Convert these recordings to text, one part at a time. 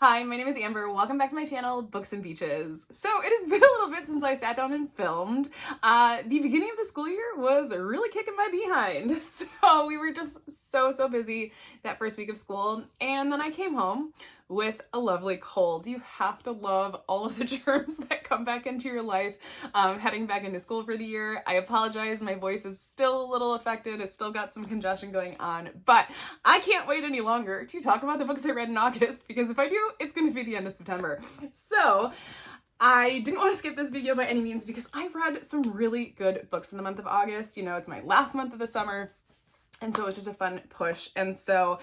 Hi, my name is Amber. Welcome back to my channel, Books and Beaches. So it has been a little bit since I sat down and filmed. The beginning of the school year was really kicking my behind. So we were just so busy that first week of school. And then I came home with a lovely cold. You have to love all of the germs that come back into your life heading back into school for the year. I apologize. My voice is still a little affected. It's still got some congestion going on, but I can't wait any longer to talk about the books I read in August, because if I do, it's going to be the end of September. So I didn't want to skip this video by any means because I read some really good books in the month of August. You know, it's my last month of the summer, and so it's just a fun push. And so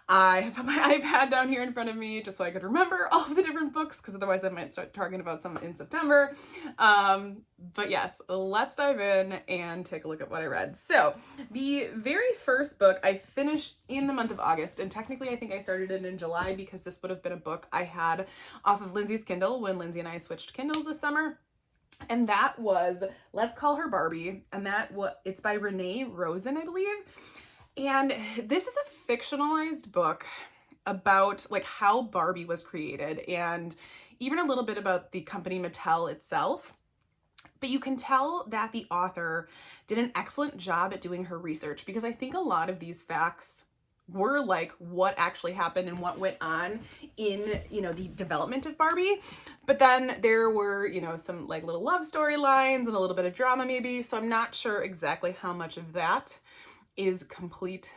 I put my iPad down here in front of me just so I could remember all of the different books, because otherwise I might start talking about some in September. But yes, let's dive in and take a look at what I read. So the very first book I finished in the month of August, and technically I think I started it in July because this would have been a book I had off of Lindsay's Kindle when Lindsay and I switched Kindles this summer. And that was Let's Call Her Barbie, and it's by Renee Rosen, I believe. And this is a fictionalized book about like how Barbie was created, and even a little bit about the company Mattel itself. But you can tell that the author did an excellent job at doing her research, because I think a lot of these facts were like what actually happened and what went on in, the development of Barbie. But then there were, some like little love storylines and a little bit of drama maybe. So I'm not sure exactly how much of that is complete,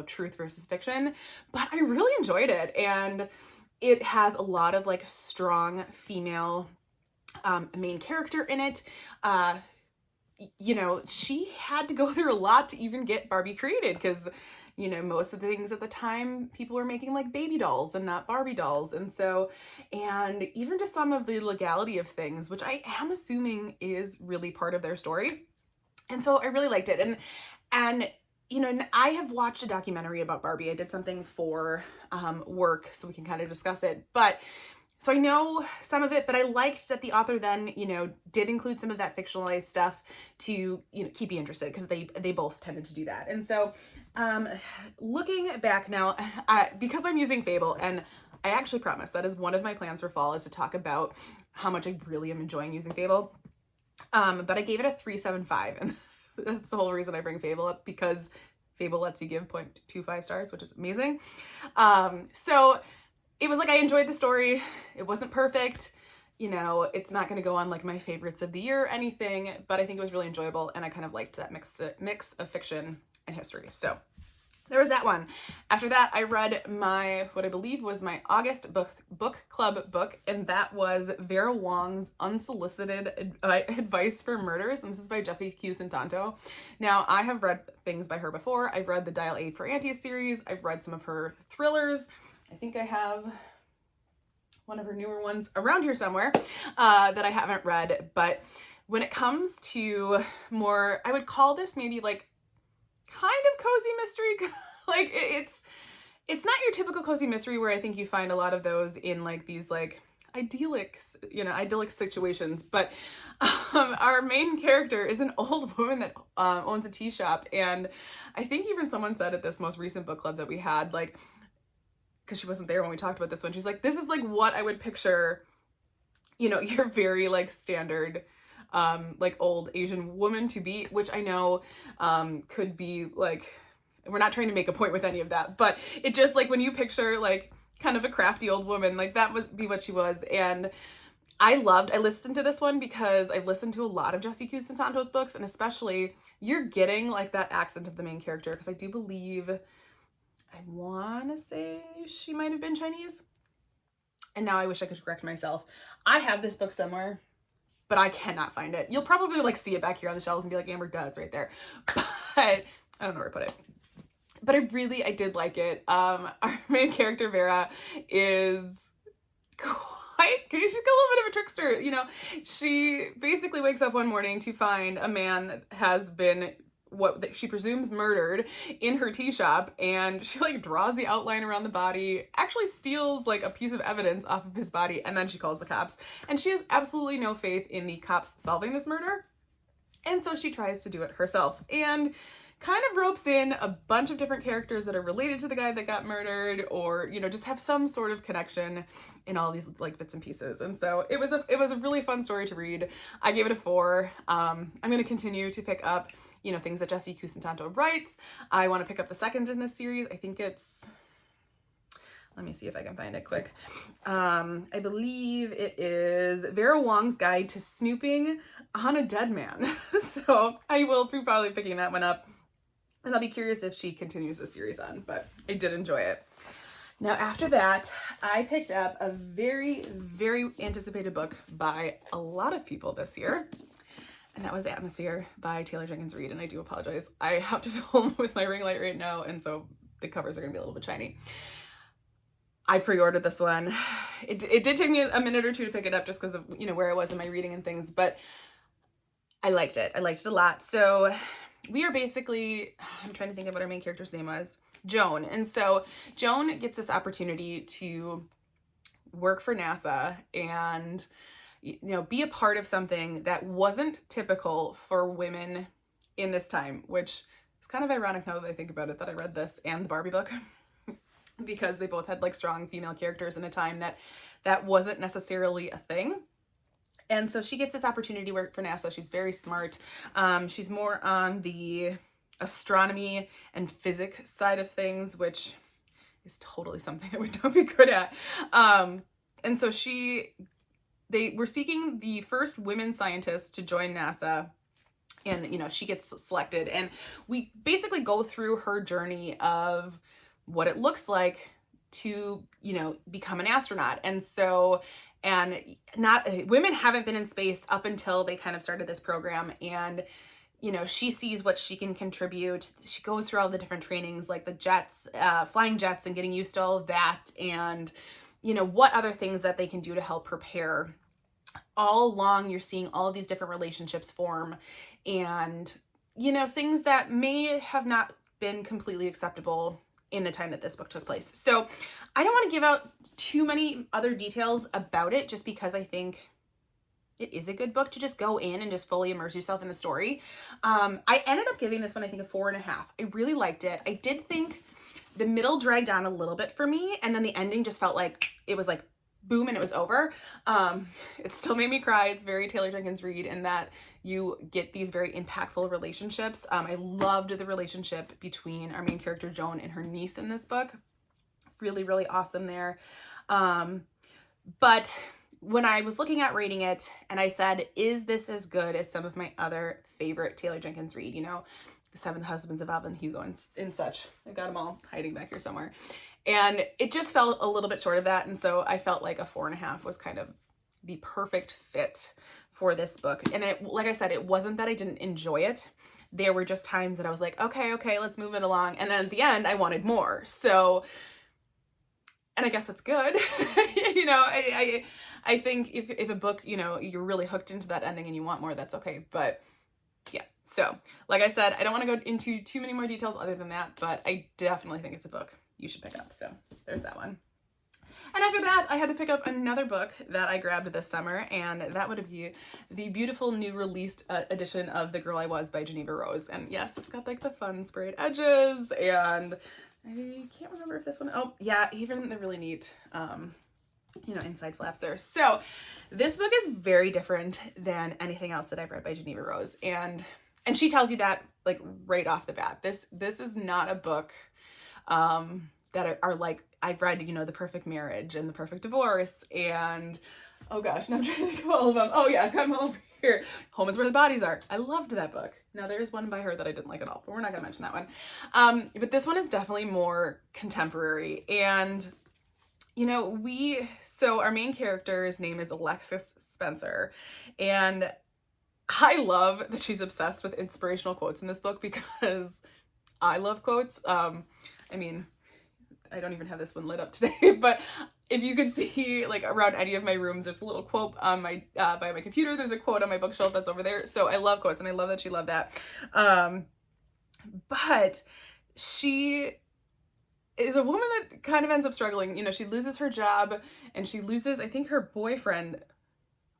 truth versus fiction, but I really enjoyed it. And it has a lot of like strong female main character in it. She had to go through a lot to even get Barbie created, because most of the things at the time, people were making like baby dolls and not Barbie dolls. And even just some of the legality of things, which I am assuming is really part of their story. And so I really liked it. And I have watched a documentary about Barbie. I did something for work, so we can kind of discuss it. So I know some of it, but I liked that the author then, did include some of that fictionalized stuff to, keep you interested, because they both tended to do that. And so looking back now, because I'm using Fable, and I actually promise that is one of my plans for fall, is to talk about how much I really am enjoying using Fable. But I gave it a 3.75, and that's the whole reason I bring Fable up, because Fable lets you give 0.25 stars, which is amazing. So it was like I enjoyed the story. It wasn't perfect. It's not going to go on like my favorites of the year or anything, but I think it was really enjoyable, and I kind of liked that mix of fiction and history. So there was that one. After that, I read what I believe was my August book club book, and that was Vera Wong's Unsolicited Advice for Murders, and this is by Jessie Q. Santanto. Now, I have read things by her before. I've read the Dial A for Auntie series. I've read some of her thrillers. I think I have one of her newer ones around here somewhere that I haven't read. But when it comes to more, I would call this maybe like kind of cozy mystery. Like it's not your typical cozy mystery where I think you find a lot of those in like these like idyllic situations. But our main character is an old woman that owns a tea shop, and I think even someone said at this most recent book club that we had, like, because she wasn't there when we talked about this one, she's like, this is like what I would picture, your very like standard like old Asian woman to be, which I know could be like, we're not trying to make a point with any of that, but it just like when you picture like kind of a crafty old woman, like that would be what she was. And I listened to this one because I've listened to a lot of Jessie Q. Santanto's books, and especially you're getting like that accent of the main character, because I do believe, I want to say she might have been Chinese. And now I wish I could correct myself. I have this book somewhere, but I cannot find it. You'll probably like see it back here on the shelves and be like, Amber, duh, it's right there. But I don't know where to put it. But I did like it. Our main character, Vera, is she's a little bit of a trickster. She basically wakes up one morning to find a man that has been what she presumes murdered in her tea shop, and she like draws the outline around the body, actually steals like a piece of evidence off of his body, and then she calls the cops. And she has absolutely no faith in the cops solving this murder. And so she tries to do it herself and kind of ropes in a bunch of different characters that are related to the guy that got murdered, or, you know, just have some sort of connection in all these like bits and pieces. And so it was a really fun story to read. I gave it a 4. I'm going to continue to pick up, you know, things that Jesse Cusantanto writes. I want to pick up the second in this series. I think it's, let me see if I can find it quick. I believe it is Vera Wong's Guide to Snooping on a Dead Man. So I will be probably picking that one up. And I'll be curious if she continues the series on, but I did enjoy it. Now, after that, I picked up a very, very anticipated book by a lot of people this year. And that was Atmosphere by Taylor Jenkins Reid. And I do apologize. I have to film with my ring light right now, and so the covers are going to be a little bit shiny. I pre-ordered this one. It did take me a minute or two to pick it up just because of, you know, where I was in my reading and things, but I liked it. I liked it a lot. So we are basically, I'm trying to think of what our main character's name was, Joan. And so Joan gets this opportunity to work for NASA and, you know, be a part of something that wasn't typical for women in this time, which is kind of ironic now that I think about it, that I read this and the Barbie book because they both had like strong female characters in a time that wasn't necessarily a thing. And so she gets this opportunity to work for NASA. She's very smart. She's more on the astronomy and physics side of things, which is totally something I would not be good at. And so they were seeking the first women scientist to join NASA. And, you know, she gets selected. And we basically go through her journey of what it looks like to, you know, become an astronaut. And so, and women haven't been in space up until they kind of started this program. And, you know, she sees what she can contribute. She goes through all the different trainings, like the jets, flying jets, and getting used to all of that. And, you know, what other things that they can do to help prepare. All along, you're seeing all of these different relationships form, and, you know, things that may have not been completely acceptable in the time that this book took place. So I don't want to give out too many other details about it, just because I think it is a good book to just go in and just fully immerse yourself in the story. I ended up giving this one, I think, a 4.5. I really liked it. I did think the middle dragged on a little bit for me, and then the ending just felt like it was like boom and it was over. It still made me cry. It's very Taylor Jenkins Reid in that you get these very impactful relationships. I loved the relationship between our main character Joan and her niece in this book. Really, really awesome there. But when I was looking at rating it, and I said, is this as good as some of my other favorite Taylor Jenkins Reid, you know, The Seven Husbands of Evelyn Hugo and such. I've got them all hiding back here somewhere. And it just felt a little bit short of that. And so I felt like a 4.5 was kind of the perfect fit for this book. And it, like I said, it wasn't that I didn't enjoy it. There were just times that I was like, okay, let's move it along. And then at the end, I wanted more. So, and I guess that's good. You know, I think if a book, you know, you're really hooked into that ending and you want more, that's okay. But yeah, so like I said, I don't want to go into too many more details other than that, but I definitely think it's a book you should pick up. So there's that one. And after that, I had to pick up another book that I grabbed this summer, and that would be the beautiful new released edition of The Girl I Was by Geneva Rose. And yes, it's got like the fun sprayed edges, and I can't remember if this one, oh yeah, even the really neat, you know, inside flaps there. So this book is very different than anything else that I've read by Geneva Rose. And she tells you that like right off the bat. This is not a book that are like, I've read, you know, The Perfect Marriage and The Perfect Divorce, and oh gosh, now I'm trying to think of all of them. Oh yeah, I've got them all over here. Home is Where the Bodies Are. I loved that book. Now there is one by her that I didn't like at all, but we're not gonna mention that one. But this one is definitely more contemporary. And, you know, so our main character's name is Alexis Spencer, and I love that she's obsessed with inspirational quotes in this book because I love quotes. I mean, I don't even have this one lit up today, but if you could see like around any of my rooms, there's a little quote on my by my computer. There's a quote on my bookshelf that's over there. So I love quotes, and I love that she loved that. But she is a woman that kind of ends up struggling. You know, she loses her job, and she loses, I think, her boyfriend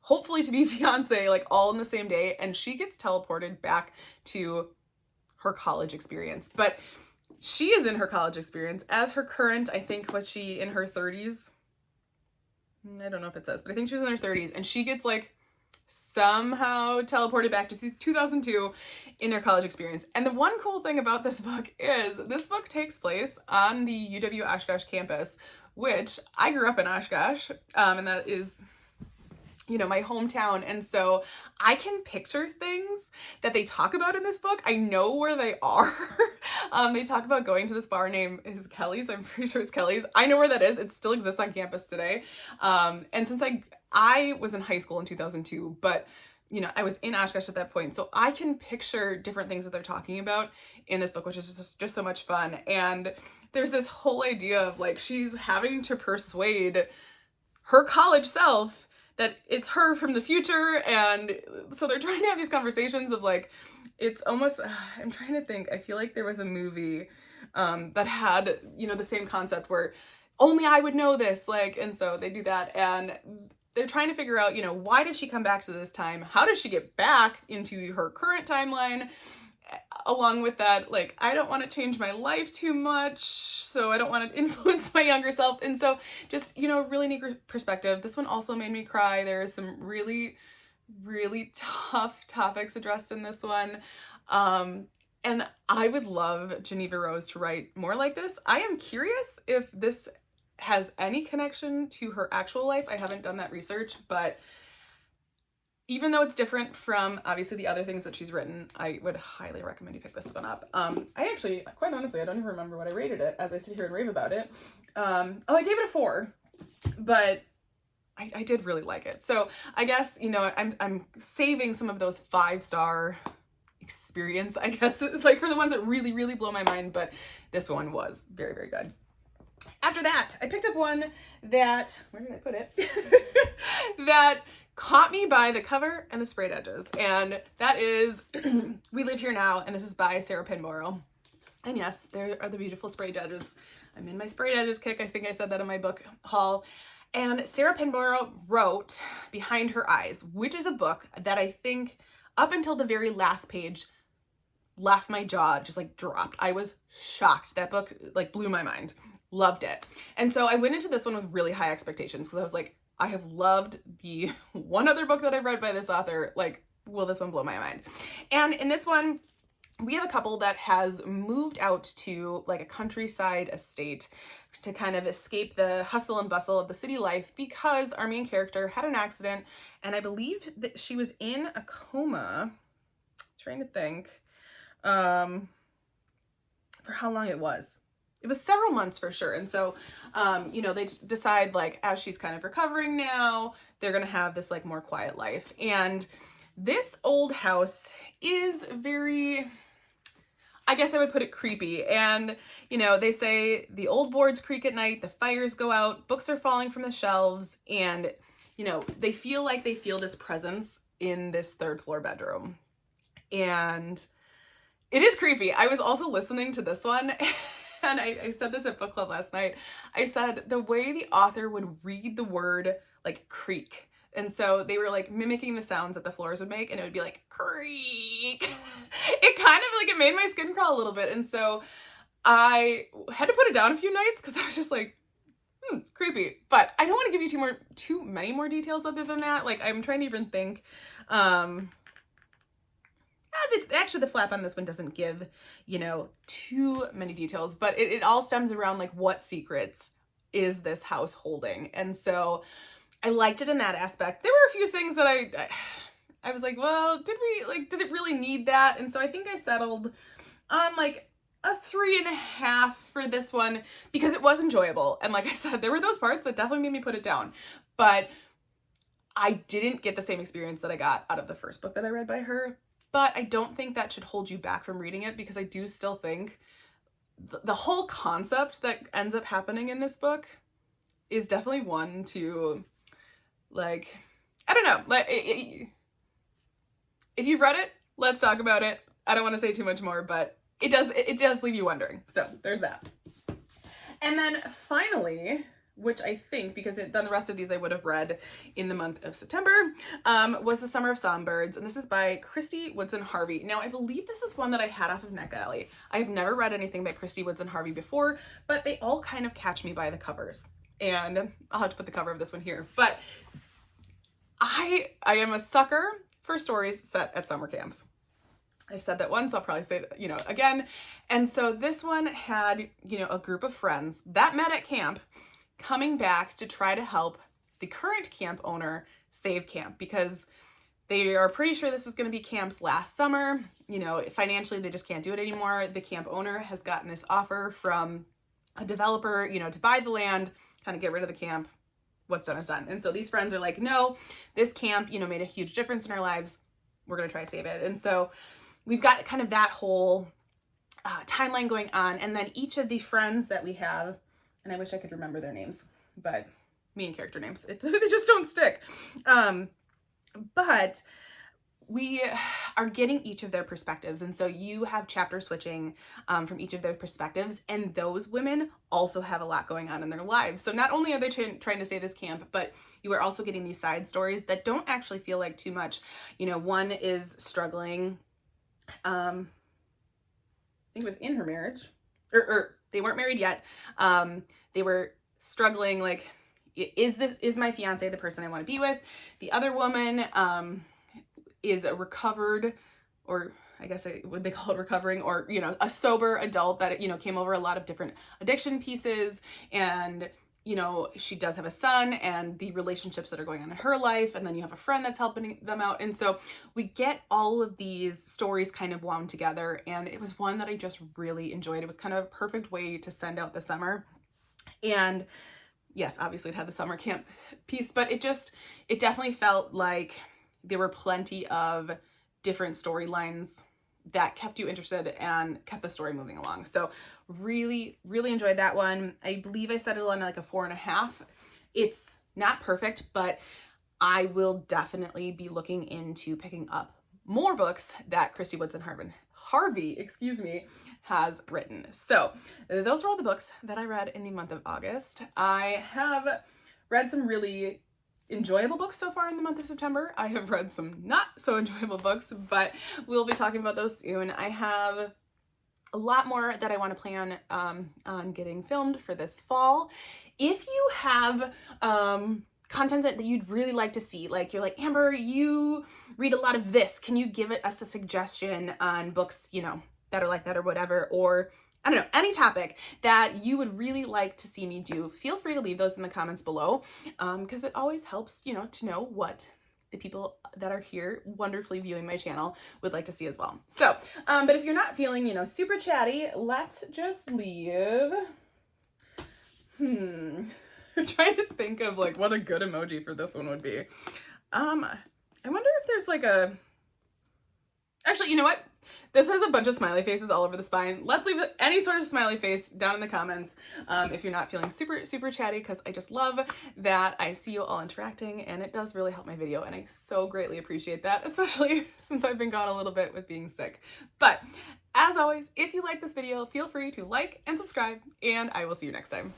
hopefully to be fiance, like all in the same day, and she gets teleported back to her college experience. But she is in her college experience as her current, I think, was she in her 30s? I don't know if it says, but I think she was in her 30s, and she gets like somehow teleported back to 2002 in her college experience. And the one cool thing about this book is this book takes place on the UW Oshkosh campus, which I grew up in Oshkosh, and that is, you know, my hometown. And so I can picture things that they talk about in this book. I know where they are. They talk about going to this bar named Kelly's. I'm pretty sure it's Kelly's. I know where that is. It still exists on campus today. And since I was in high school in 2002, but you know, I was in Oshkosh at that point. So I can picture different things that they're talking about in this book, which is just so much fun. And there's this whole idea of like, she's having to persuade her college self that it's her from the future. And so they're trying to have these conversations of like, it's almost, I'm trying to think, I feel like there was a movie that had, you know, the same concept where only I would know this, like, and so they do that. And they're trying to figure out, you know, why did she come back to this time? How does she get back into her current timeline? Along with that, like, I don't want to change my life too much, so I don't want to influence my younger self. And so just, you know, really neat perspective. This one also made me cry. There are some really, really tough topics addressed in this one. And I would love Geneva Rose to write more like this. I am curious if this has any connection to her actual life. I haven't done that research, but even though it's different from obviously the other things that she's written, I would highly recommend you pick this one up. I actually, quite honestly, I don't even remember what I rated it as I sit here and rave about it. I gave it a 4, but I did really like it. So I guess, you know, I'm saving some of those 5-star experience, I guess, it's like for the ones that really, really blow my mind, but this one was very, very good. After that, I picked up one that, where did I put it? that caught me by the cover and the sprayed edges. And that is We Live Here Now, and this is by Sarah Pinborough. And yes, there are the beautiful sprayed edges. I'm in my sprayed edges kick. I think I said that in my book haul. And Sarah Pinborough wrote Behind Her Eyes, which is a book that I think up until the very last page left my jaw just like dropped. I was shocked. That book like blew my mind. Loved it. And so I went into this one with really high expectations because I was like, I have loved the one other book that I read by this author. Like, will this one blow my mind? And in this one, we have a couple that has moved out to like a countryside estate to kind of escape the hustle and bustle of the city life because our main character had an accident, and I believe that she was in a coma. Trying to think for how long it was. It was several months for sure. And so, you know, they decide like, as she's kind of recovering now, they're going to have this like more quiet life. And this old house is very, I guess I would put it creepy. And, you know, they say the old boards creak at night, the fires go out, books are falling from the shelves. And, you know, they feel like they feel this presence in this 3rd floor bedroom. And it is creepy. I was also listening to this one. And I said this at book club last night. I said the way the author would read the word like creak. And so they were like mimicking the sounds that the floors would make, and it would be like creak. It kind of like, it made my skin crawl a little bit. And so I had to put it down a few nights because I was just like, creepy. But I don't want to give you too many more details other than that. Like, I'm trying to even think. Actually, the flap on this one doesn't give, you know, too many details, but it all stems around like what secrets is this house holding. And so I liked it in that aspect. There were a few things that I was like, well, did it really need that? And so I think I settled on like a 3.5 for this one because it was enjoyable. And like I said, there were those parts that definitely made me put it down, but I didn't get the same experience that I got out of the first book that I read by her. But I don't think that should hold you back from reading it because I do still think the whole concept that ends up happening in this book is definitely one to, like, I don't know. Like, if you've read it, let's talk about it. I don't want to say too much more, but it does leave you wondering. So there's that. And then finally, which I think, because then the rest of these I would have read in the month of September, was The Summer of Songbirds, and this is by Kristy Woodson Harvey. Now, I believe this is one that I had off of NetGalley. I've never read anything by Kristy Woodson Harvey before, but they all kind of catch me by the covers. And I'll have to put the cover of this one here. But I am a sucker for stories set at summer camps. I've said that once, I'll probably say it, again. And so this one had, a group of friends that met at camp coming back to try to help the current camp owner save camp, because they are pretty sure this is going to be camp's last summer. Financially, they just can't do it anymore. The camp owner has gotten this offer from a developer, to buy the land, kind of get rid of the camp. What's done is done. And so these friends are like, no, this camp, made a huge difference in our lives. We're going to try to save it. And so we've got kind of that whole timeline going on. And then each of the friends that we have, and I wish I could remember their names, but main character names, they just don't stick. But we are getting each of their perspectives. And so you have chapter switching from each of their perspectives. And those women also have a lot going on in their lives. So not only are they trying to save this camp, but you are also getting these side stories that don't actually feel like too much. One is struggling. I think it was in her marriage, or they weren't married yet. They were struggling, like, is my fiance the person I want to be with? The other woman is a recovered, or I guess would they call it recovering, or a sober adult that came over a lot of different addiction pieces, and she does have a son and the relationships that are going on in her life, and then you have a friend that's helping them out. And so we get all of these stories kind of wound together, and it was one that I just really enjoyed. It was kind of a perfect way to send out the summer. And yes, obviously it had the summer camp piece, but it definitely felt like there were plenty of different storylines that kept you interested and kept the story moving along. So really, really enjoyed that one. I believe I settled on like a 4.5. It's not perfect, but I will definitely be looking into picking up more books that Kristy Woodson Harvey, has written. So those were all the books that I read in the month of August. I have read some really enjoyable books so far in the month of September. I have read some not so enjoyable books, but we'll be talking about those soon. I have a lot more that I want to plan on getting filmed for this fall. If you have content that you'd really like to see, like you're like, Amber, you read a lot of this, can you give us a suggestion on books, that are like that or whatever, or I don't know, any topic that you would really like to see me do, feel free to leave those in the comments below, because it always helps, to know what the people that are here wonderfully viewing my channel would like to see as well. So, but if you're not feeling, super chatty, let's just leave. I'm trying to think of like what a good emoji for this one would be. I wonder if there's like actually, you know what? This has a bunch of smiley faces all over the spine. Let's leave any sort of smiley face down in the comments if you're not feeling super, super chatty, because I just love that I see you all interacting, and it does really help my video, and I so greatly appreciate that, especially since I've been gone a little bit with being sick. But as always, if you like this video, feel free to like and subscribe, and I will see you next time.